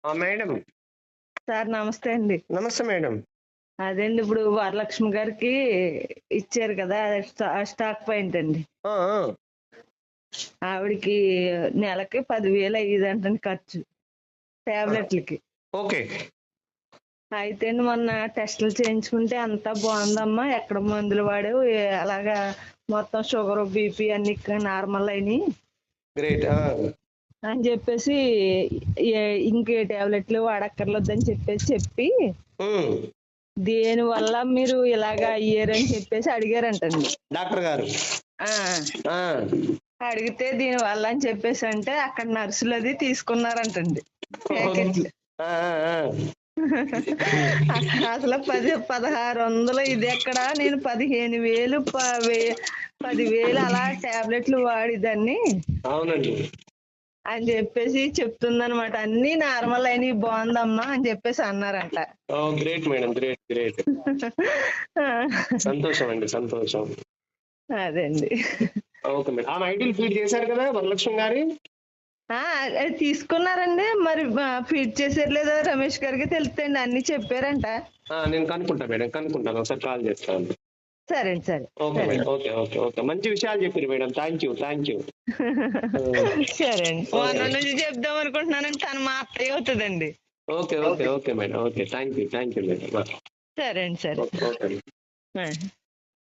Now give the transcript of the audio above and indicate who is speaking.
Speaker 1: Madam.
Speaker 2: Sir నమస్తే అండి.
Speaker 1: నమస్తే మేడం.
Speaker 2: అదేండి ఇప్పుడు వరలక్ష్మి గారికి ఇచ్చారు కదా, స్టాక్ పాయింట్ అండి.
Speaker 1: ఆ! ఆ!
Speaker 2: ఆవిడకి నెలకి 10,000 అయ్యేదంటండి ఖర్చు
Speaker 1: ఆ!
Speaker 2: టాబ్లెట్లకి.
Speaker 1: ఓకే.
Speaker 2: అయితే మొన్న టెస్టులు చేయించుకుంటే అంతా బాగుందమ్మా, ఎక్కడ మందులు వాడావు, అలాగా మొత్తం షుగర్ బీపీ అన్ని నార్మల్ అయినాయి
Speaker 1: గ్రేట్.
Speaker 2: అని చెప్పేసి ఇంకే టాబ్లెట్లు వాడక్కర్లేదని చెప్పి
Speaker 1: హ్మ్.
Speaker 2: దేని వల్ల మీరు ఇలాగా అయ్యారని చెప్పేసి అడిగారంటండి
Speaker 1: డాక్టర్ గారు.
Speaker 2: ఆ
Speaker 1: ఆ!
Speaker 2: అడిగితే దీని వల్ల అని చెప్పేసి అంటే అక్కడ నర్సులు అది తీసుకున్నారంటండి ప్యాకెట్లు.
Speaker 1: ఆ! ఆ!
Speaker 2: అసలు 1600 ఇది ఎక్కడ, నేను 15,000 10,000 అలా టాబ్లెట్లు వాడిదాన్ని
Speaker 1: అవునండి.
Speaker 2: అని చెప్పేసి చెప్తుందనమాట. అన్ని నార్మల్ అయినవి, బాగుందమ్మా అని చెప్పేసి అన్నారంట.
Speaker 1: Great madam. గ్రేట్. గ్రేట్. సంతోషం అండి. సంతోషం.
Speaker 2: అదండి.
Speaker 1: Okay madam. ఆమె ఐడీలు ఫీడ్ చేశారు కదా వరలక్ష్మి గారి?
Speaker 2: అది తీసుకున్నారండి. మరి ఫీడ్ చేసారు లేదో రమేష్ గారికి తెలుస్తుంది, అన్ని చెప్పారంట.
Speaker 1: నేను కనుక్కుంటా మేడం. కనుక్కుంటాను. ఒకసారి కాల్ చేస్తాను.
Speaker 2: సరే సరే.
Speaker 1: Okay madam. Okay. Okay. Okay. మంచి విషయాలు చెప్పారు మేడం. Thank you.
Speaker 2: సరే అండి. మొన్న నుంచి చెప్దాం అనుకుంటున్నానండి, తను మా అత్తయ్య అవుతుందండి.
Speaker 1: Okay. Okay. Okay madam. Okay. Thank you madam.
Speaker 2: సరే అండి. సరే.
Speaker 1: ఓకే.